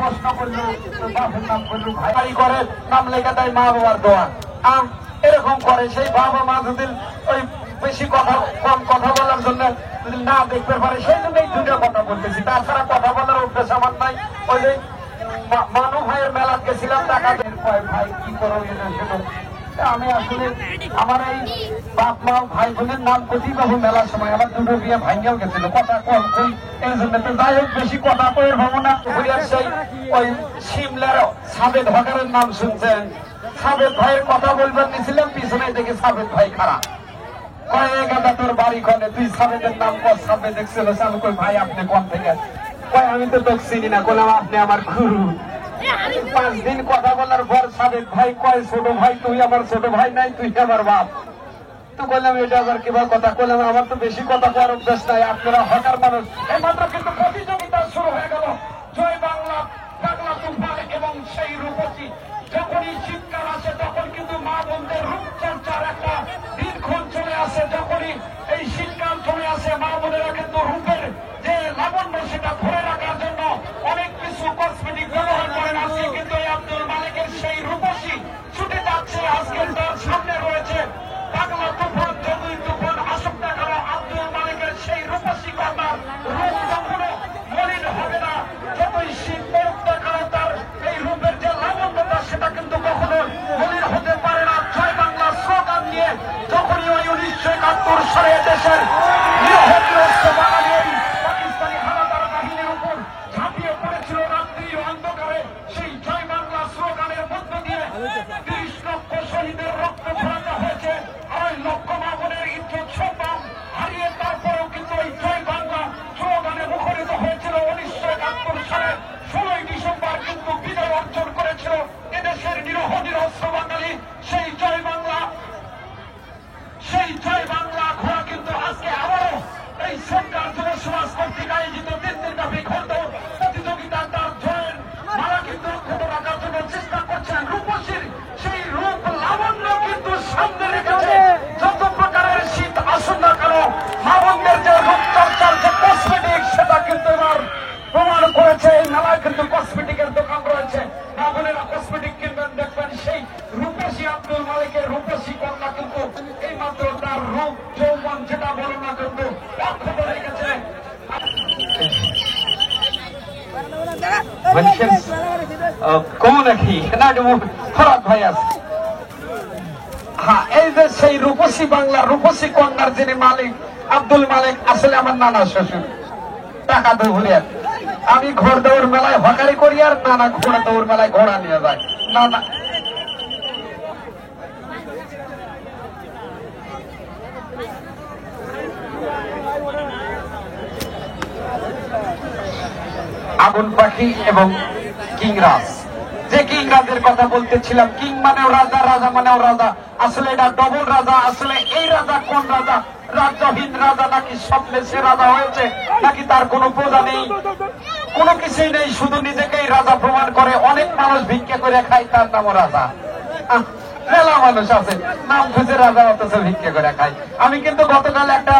প্রশ্ন করলো, বাপের নাম করলো, ভাই করে নাম লেখা দেয় মা বাবার দোয়া। এরকম করে সেই বাবা মা যদি ওই বেশি কথা কম কথা বলার জন্য যদি না দেখতে পারে, সেই জন্য এই দুটো কথা বলতেছি। তাছাড়া কথা বলার অভ্যেস আমার নাই। ওই যে মানু ভাইয়ের মেলা গেছিলাম, টাকা ভাই কি করো এটা সেটা। আমি আসলে আমার এই বাপ মা ভাই বোনের নাম কতি বাবু মেলার সময় আমার দুটো বিয়ে ভাঙ্গেও গেছিল, কথা কম কই এই জন্য। তো যাই হোক, বেশি কথা কয়ের ভাবো না। সেই ওই সিমলার সাবেদ হকারের নাম শুনছেন, সাবেদ ভাইয়ের কথা বলবেন নিছিলাম, পিছনে দেখে সাবেদ ভাই খারাপ কয়েক গাদা তোর বাড়ি কনে, তুই সাবেদের নাম কর। সাবেদ দেখছিল, আমি কই ভাই আপনি কোন থেকে? কয় আমি তো তোকে চিনি না। বললাম আপনি আমার গুরু। 5 দিন কথা বলার পর সাবেদ ভাই কয় ছোট ভাই তুই আমার ছোট ভাই নাই, তুই আমার বাপ। তো বললাম এটা আবার কিভাবে কথা? বললাম আমার তো বেশি কথা করার অভ্যাস নাই, আপনারা হকার মানুষ। এই মাত্র কিন্তু প্রতিযোগিতা শুরু হয়ে গেল। জয় বাংলা, বাংলা তুফান এবং সেই রূপসী। যখনই শীতকাল আসে তখন কিন্তু মা বোনদের রূপচর্চার একটা দিনক্ষণ চলে আসে। যখনই এই শীতকাল চলে আসে, মা বোনেরা কিন্তু রূপের যে লাবণ্য সেটা ধরে রাখার জন্য অনেক কিছু কসমেটিক ব্যবহার করেন। আজকে কিন্তু এই আব্দুল মালিকের সেই রূপসী ছুটে যাচ্ছে। আজকে তার সামনে রয়েছে বাংলা তুফান। যতই তুফান আসুক না কেন, আব্দুল মালিকের সেই রূপসী কন্যার রূপ কখনো মলিন হবে না। যতই শীত পড়ুক না কেন, তার এই রূপের যে লাবণ্যতা সেটা কিন্তু কখনো মলিন হতে পারে না। জয় বাংলা স্লোগান নিয়ে যখনই ওই 1971 সালে দেশের নিরহগ্রস্ত বাঙালি পাকিস্তানি হানাদার বাহিনীর উপর ঝাঁপিয়ে পড়েছিল রাত্রির অন্ধকারে, সেই জয় বাংলা স্লোগানের মধ্য দিয়ে 30 লক্ষ শহীদের রক্ত ঝরানো হয়েছে। 2.5 লক্ষ মা বোনের ইজ্জত সম্মান হারিয়ে তারপরেও কিন্তু এই জয় বাংলা স্লোগানে মুখরিত হয়েছিল। 1971 সালের 16ই ডিসেম্বর কিন্তু বিজয় অর্জন করেছিল এদেশের নিরহ নিরস্ত্র বাঙালি। সেই জয় বাংলা, সেই জয় বাংলা ঘোড়া কিন্তু আজকে আবারও এই সরকার যুব সমাজ কর্তৃক আয়োজিত 3 দিনব্যাপী ঘোড়দৌড় প্রতিযোগিতা তার জয়ের মালা কিন্তু অক্ষত রাখার জন্য চেষ্টা করছেন। রূপসীর সেই রূপ লাবণ্য কিন্তু সামনে রেখেছে। যত প্রকারের শীত আসুন না কেন, মা বোনদের যে রূপচর্চার যে কসমেটিক সেটা কিন্তু এবার প্রমাণ করেছে। এই মেলায় কিন্তু কসমেটিকের দোকান রয়েছে, মা বোনেরা কসমেটিক কিনবেন। দেখবেন সেই রূপসী আব্দুল মালিকের রূপসী কন্যা কিন্তু এই মাত্র তার রূপ যৌবন যেটা বলো না কিন্তু অক্ষত রেখেছে। এই যে সেই রূপসী বাংলা রূপসী কন্যার যিনি মালিক আব্দুল মালিক, আসলে আমার নানা শ্বশুর। টাকা দৌড়িয়ে আমি ঘোড় দৌড় মেলায় হকারি করি, আর নানা ঘোড়া দৌড় মেলায় ঘোড়া নিয়ে যায়। নানা আগুন পাখি এবং কিংরাজ, যে কিংরাজের কথা বলতেছিলাম, কিং মানেও রাজা, রাজা মানেও রাজা। আসলে এটা ডবল রাজা। আসলে এই রাজা কোন রাজা? রাজ্যহীন রাজা নাকি স্বপ্নে সে রাজা হয়েছে, নাকি তার কোনো প্রজা নেই, কোনো কিছুই নেই, শুধু নিজেকেই রাজা প্রমাণ করে। অনেক মানুষ ভিক্ষা করে খায়, তার নামও রাজা। মেলা মানুষ আছে নাম খুঁজে রাজা, অথচ ভিক্ষা করে খায়। আমি কিন্তু গতকাল একটা